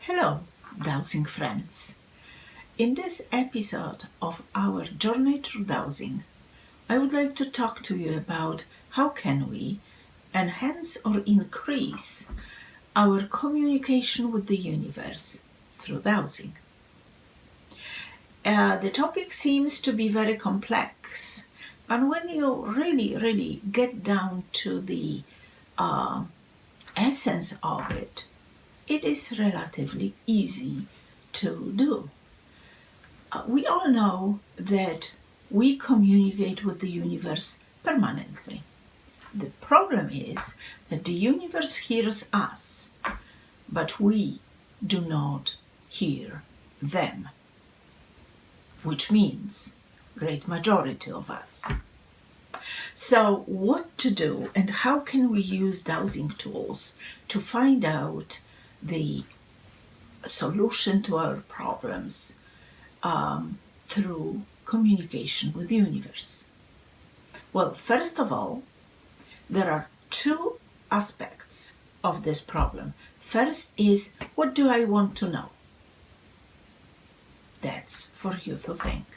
Hello, dowsing friends. In this episode of our journey through dowsing, I would like to talk to you about how can we enhance or increase our communication with the universe through dowsing. The topic seems to be very complex, but when you really get down to the essence of it, it is relatively easy to do. We all know that we communicate with the universe permanently. The problem is that the universe hears us, but we do not hear them, which means great majority of us. So what to do and how can we use dowsing tools to find out the solution to our problems through communication with the universe? Well, first of all, there are two aspects of this problem. First is, what do I want to know? That's for you to think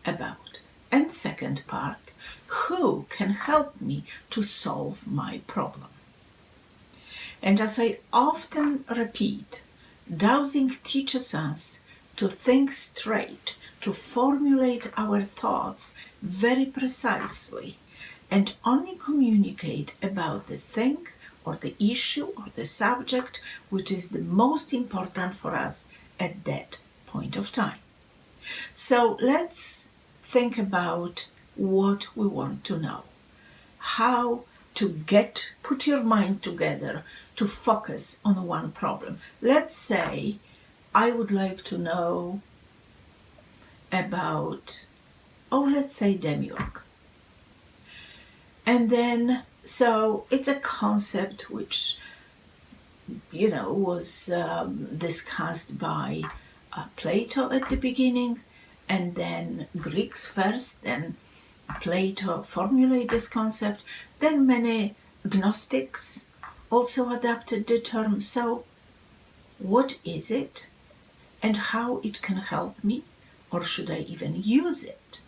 about. And second part, who can help me to solve my problem? And as I often repeat, dowsing teaches us to think straight, to formulate our thoughts very precisely, and only communicate about the thing or the issue or the subject which is the most important for us at that point of time. So let's think about what we want to know. How to put your mind together to focus on one problem. Let's say I would like to know about, let's say demiurge. And then, so it's a concept which, was discussed by Plato at the beginning, and then Greeks first, then Plato formulated this concept, then many Gnostics also adapted the term. So what is it and how it can help me, or should I even use it?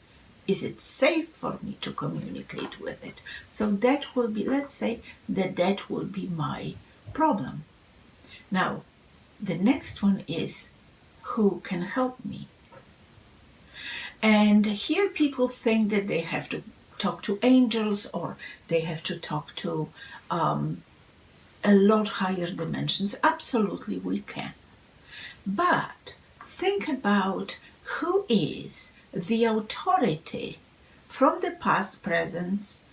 Is it safe for me to communicate with it? So that will be, let's say that will be my problem. Now, the next one is, who can help me? And here people think that they have to talk to angels or they have to talk to a lot higher dimensions. Absolutely we can. But think about who is the authority from the past, present,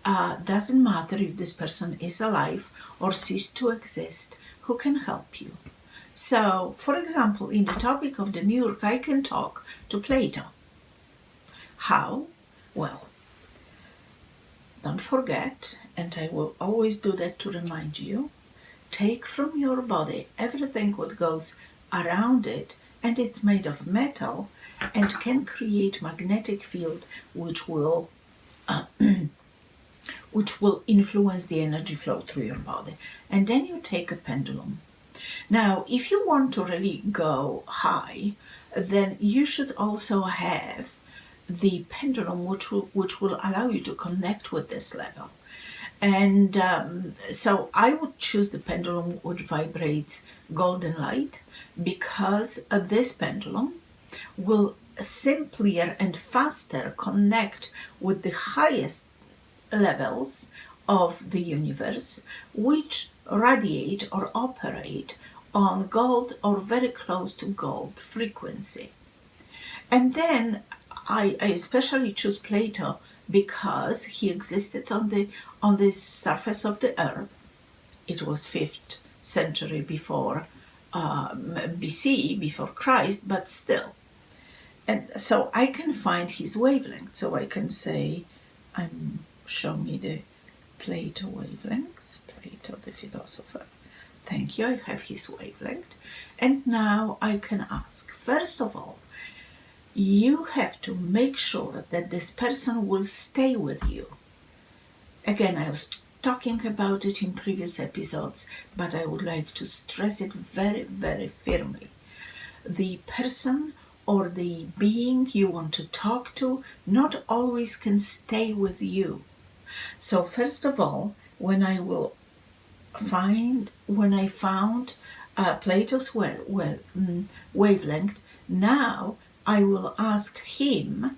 doesn't matter if this person is alive or ceased to exist, who can help you. So, for example, in the topic of demiurge, I can talk to Plato. How? Well, don't forget, and I will always do that to remind you, take from your body everything what goes around it, and it's made of metal and can create magnetic field which will influence the energy flow through your body. And then you take a pendulum. Now, if you want to really go high, then you should also have the pendulum which will allow you to connect with this level. And so I would choose the pendulum which vibrates golden light, because this pendulum will simpler and faster connect with the highest levels of the universe, which radiate or operate on gold or very close to gold frequency. And then I especially choose Plato because he existed on the surface of the earth. It was 5th century before BC, before Christ, but still. And so I can find his wavelength. So I can say, show me the Plato wavelengths, Plato the philosopher. Thank you, I have his wavelength. And now I can ask, first of all, you have to make sure that this person will stay with you. Again, I was talking about it in previous episodes, but I would like to stress it very, very firmly. The person or the being you want to talk to not always can stay with you. So first of all, when I found Plato's wavelength, now I will ask him.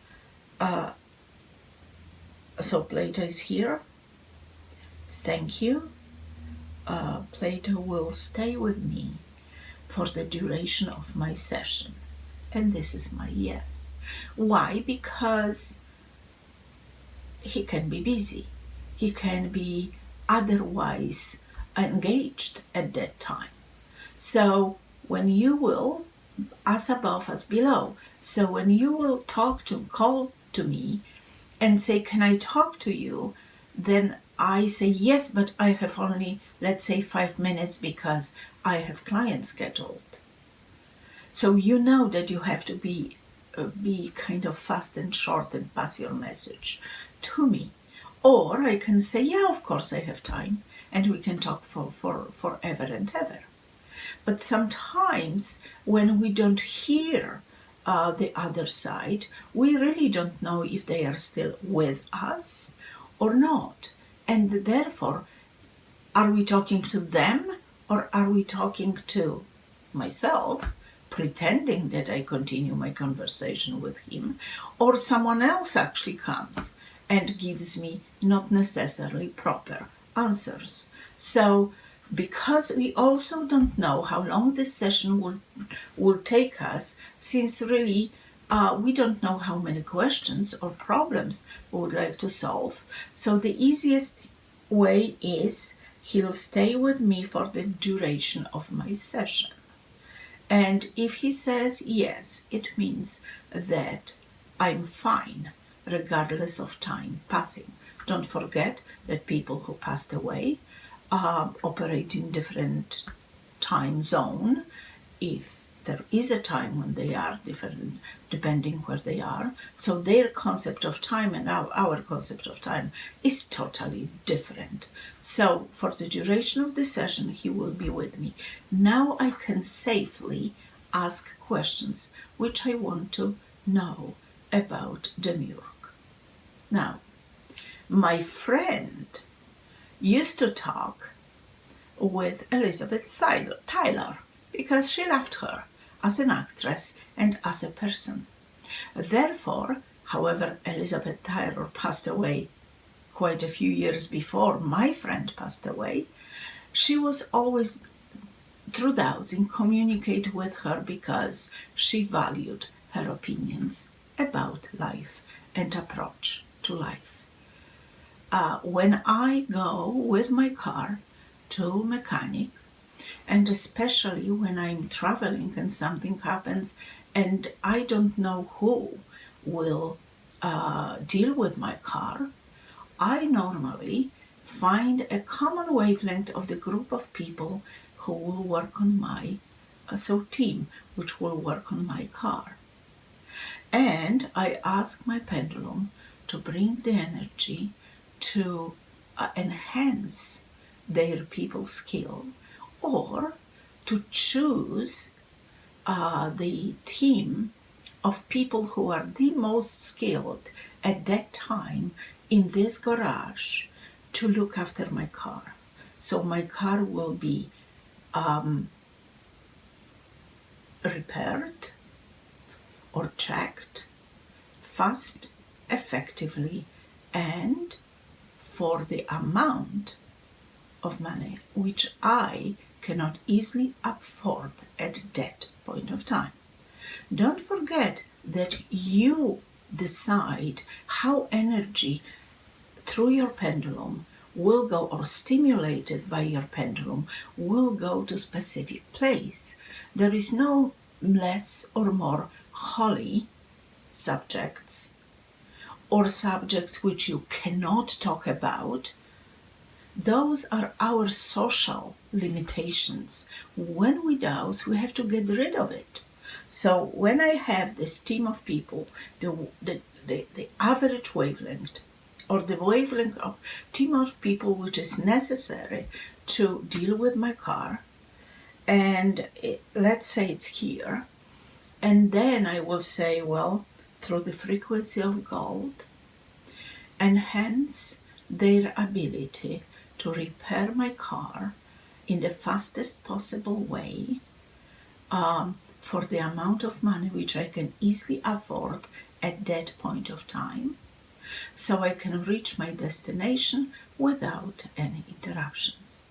So Plato is here. Thank you. Plato will stay with me for the duration of my session. And this is my yes. Why? Because he can be busy. He can be otherwise engaged at that time. So when you will, as above, as below. So when you will call to me and say, can I talk to you? Then I say, yes, but I have only, let's say, 5 minutes because I have clients scheduled. So you know that you have to be kind of fast and short and pass your message to me. Or I can say, yeah, of course I have time, and we can talk for forever and ever. But sometimes when we don't hear the other side, we really don't know if they are still with us or not. And therefore, are we talking to them or are we talking to myself, pretending that I continue my conversation with him, or someone else actually comes and gives me not necessarily proper answers? So because we also don't know how long this session will take us, since really we don't know how many questions or problems we would like to solve. So the easiest way is he'll stay with me for the duration of my session. And if he says yes, it means that I'm fine, regardless of time passing. Don't forget that people who passed away operate in different time zone. If there is a time when they are different, depending where they are. So their concept of time and our concept of time is totally different. So for the duration of the session, he will be with me. Now I can safely ask questions which I want to know about Demiurge. Now, my friend used to talk with Elizabeth Tyler because she loved her as an actress and as a person. Therefore, however, Elizabeth Tyler passed away quite a few years before my friend passed away, she was always, through Dowsing, communicate with her because she valued her opinions about life and approach to life. When I go with my car to mechanic, and especially when I'm traveling and something happens and I don't know who will deal with my car, I normally find a common wavelength of the group of people who will work on my team, which will work on my car. And I ask my pendulum to bring the energy to enhance their people skill, or to choose the team of people who are the most skilled at that time in this garage to look after my car. So my car will be repaired or checked fast, effectively, and for the amount of money which I cannot easily afford at that point of time. Don't forget that you decide how energy through your pendulum will go, or stimulated by your pendulum will go to specific place. There is no less or more holy subjects or subjects which you cannot talk about. Those are our social limitations. When we dowse, we have to get rid of it. So when I have this team of people, the average wavelength or the wavelength of team of people which is necessary to deal with my car, and let's say it's here, and then I will say, well, through the frequency of gold, enhance their ability to repair my car in the fastest possible way, for the amount of money which I can easily afford at that point of time, so I can reach my destination without any interruptions.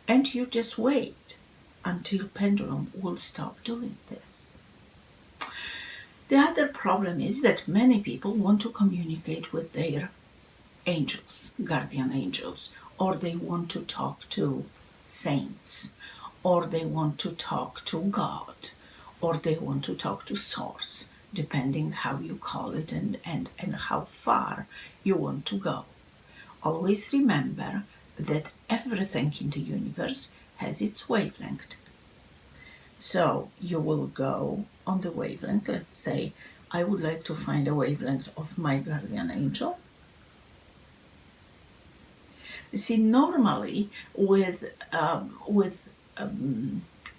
And you just wait until pendulum will stop doing this. The other problem is that many people want to communicate with their angels, guardian angels, or they want to talk to saints, or they want to talk to God, or they want to talk to Source, depending how you call it and how far you want to go. Always remember that everything in the universe has its wavelength. So you will go on the wavelength. Let's say I would like to find a wavelength of my guardian angel. You see, normally with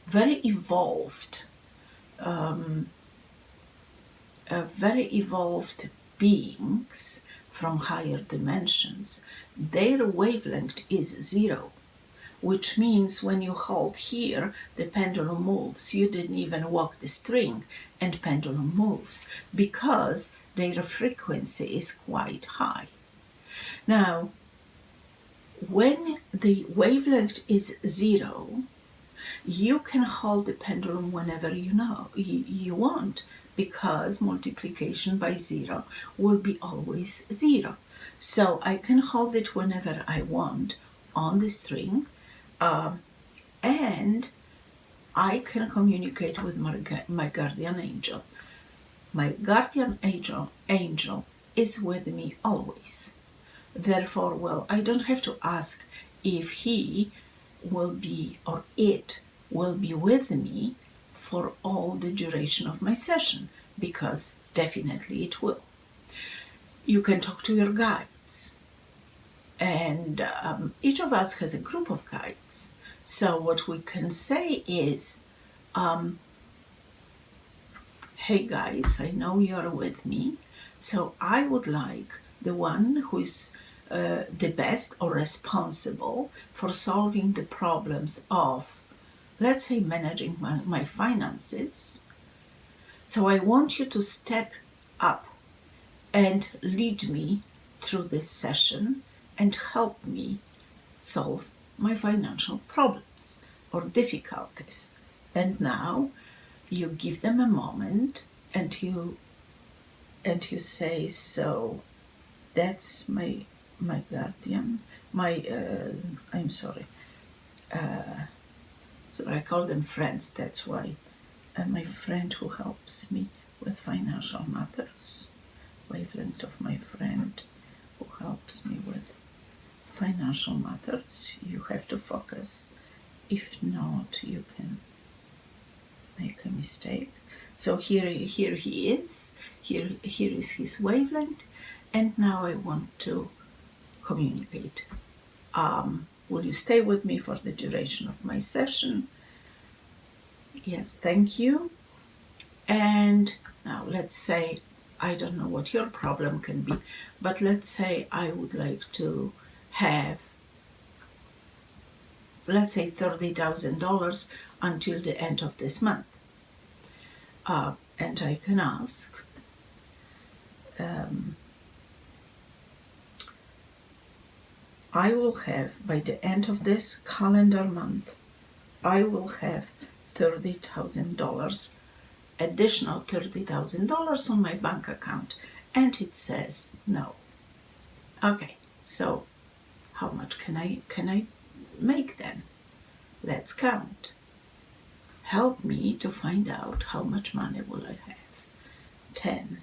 very evolved beings from higher dimensions, their wavelength is 0, which means when you hold here, the pendulum moves. You didn't even walk the string and pendulum moves, because their frequency is quite high. Now, when the wavelength is 0, you can hold the pendulum whenever you want, because multiplication by 0 will be always 0. So I can hold it whenever I want on the string, and I can communicate with my guardian angel. My guardian angel is with me always. Therefore, well, I don't have to ask if he will be, or it will be with me for all the duration of my session, because definitely it will. You can talk to your guides, and each of us has a group of guides. So what we can say is, hey guys, I know you're with me, so I would like the one who is the best or responsible for solving the problems of, let's say, managing my finances. So I want you to step up and lead me through this session and help me solve my financial problems or difficulties. And now you give them a moment and you say, so that's my guardian, I'm sorry, so I call them friends, that's why, my friend who helps me with financial matters, wavelength of my friend who helps me with financial matters. You have to focus, if not you can make a mistake. So here he is, here is his wavelength, and now I want to communicate. Will you stay with me for the duration of my session? Yes, thank you. And now let's say, I don't know what your problem can be, but let's say I would like to have, let's say, $30,000 until the end of this month. And I can ask, I will have, by the end of this calendar month, I will have $30,000, additional $30,000 on my bank account. And it says no. Okay, so how much can I make then? Let's count. Help me to find out how much money will I have. 10,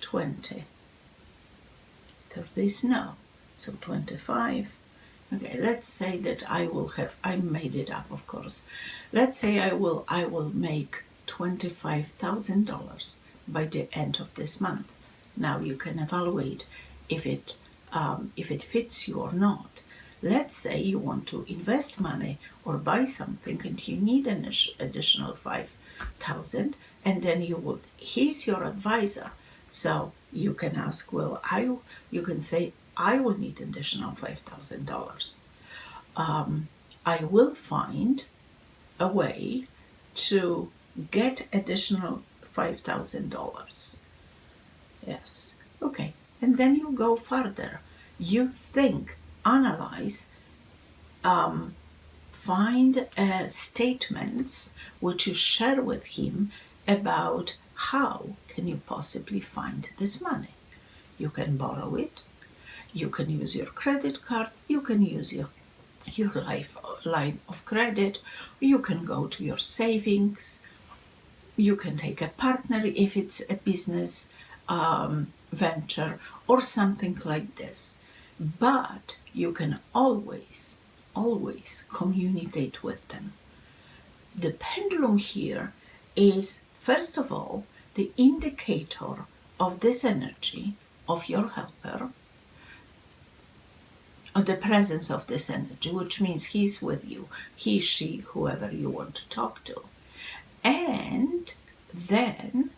20, 30 is no. So 25. Okay, let's say that I will have, I made it up, of course. Let's say I will make $25,000 by the end of this month. Now you can evaluate if it fits you or not. Let's say you want to invest money or buy something and you need an additional 5,000, and then he's your advisor. So you can ask, you can say, I will need additional $5,000. I will find a way to get additional $5,000. Yes, okay. And then you go further. You think, analyze, find statements which you share with him about how can you possibly find this money. You can borrow it, you can use your credit card, you can use your line of credit, you can go to your savings, you can take a partner if it's a business venture or something like this. But you can always communicate with them. The pendulum here is, first of all, the indicator of this energy of your helper, of the presence of this energy, which means he's with you, he, she, whoever you want to talk to. And then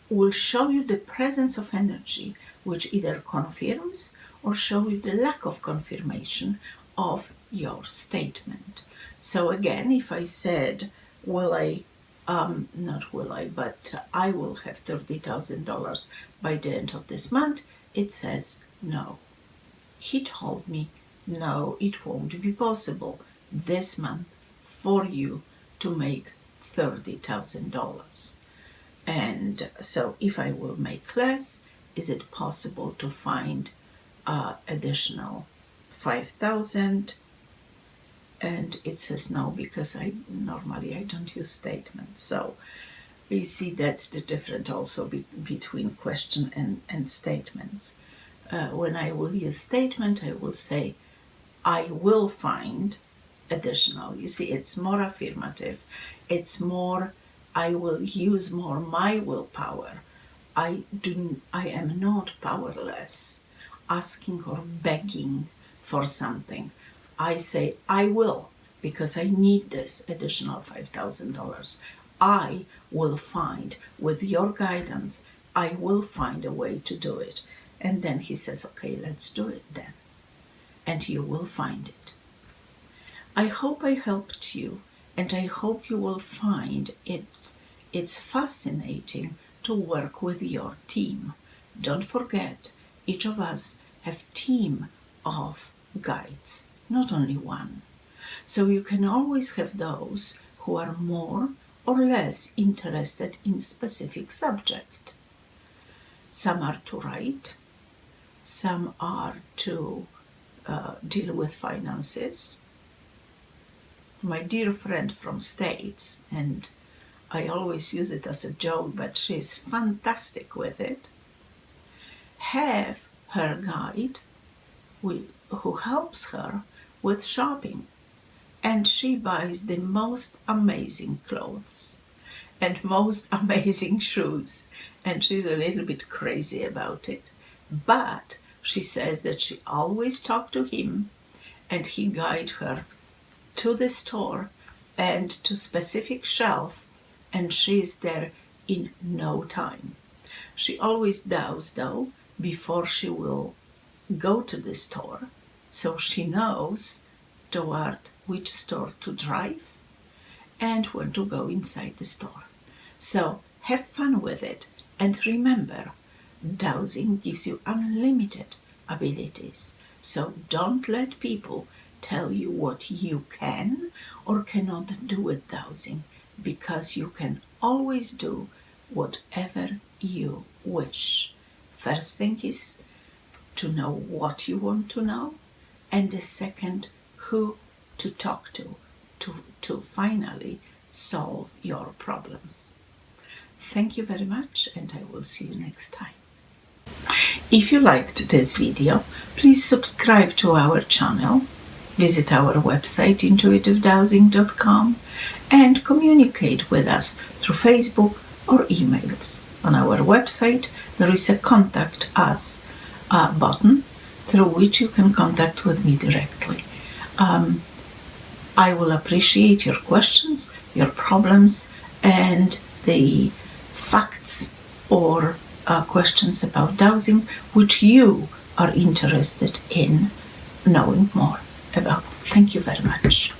will show you the presence of energy, which either confirms or show you the lack of confirmation of your statement. So again, if I said, I will have $30,000 by the end of this month, it says no. He told me, no, it won't be possible this month for you to make $30,000. And so if I will make less, is it possible to find additional 5,000? And it says no, because I don't use statements. So we see that's the difference also between question and statements. When I will use statement, I will say, I will find additional. You see, it's more affirmative. It's more, I will use more my willpower. I am not powerless, asking or begging for something. I say, I will, because I need this additional $5,000. I will find, with your guidance, I will find a way to do it. And then he says, okay, let's do it then. And you will find it. I hope I helped you, and I hope you will find it's fascinating to work with your team. Don't forget, each of us have team of guides, not only one. So you can always have those who are more or less interested in specific subject. Some are to write, some are to deal with finances. My dear friend from States, and I always use it as a joke, but she's fantastic with it, have her guide who helps her with shopping. And she buys the most amazing clothes and most amazing shoes. And she's a little bit crazy about it. But she says that she always talked to him and he guides her to the store and to specific shelf, and she is there in no time. She always does, though, before she will go to the store, so she knows toward which store to drive and when to go inside the store. So have fun with it, and remember, dowsing gives you unlimited abilities. So don't let people tell you what you can or cannot do with dowsing, because you can always do whatever you wish. First thing is to know what you want to know, and the second, who to talk to finally solve your problems. Thank you very much, and I will see you next time. If you liked this video, please subscribe to our channel, visit our website intuitivedowsing.com, and communicate with us through Facebook or emails. on our website, there is a Contact Us button through which you can contact with me directly. I will appreciate your questions, your problems, and the facts or questions about dowsing which you are interested in knowing more about. Thank you very much.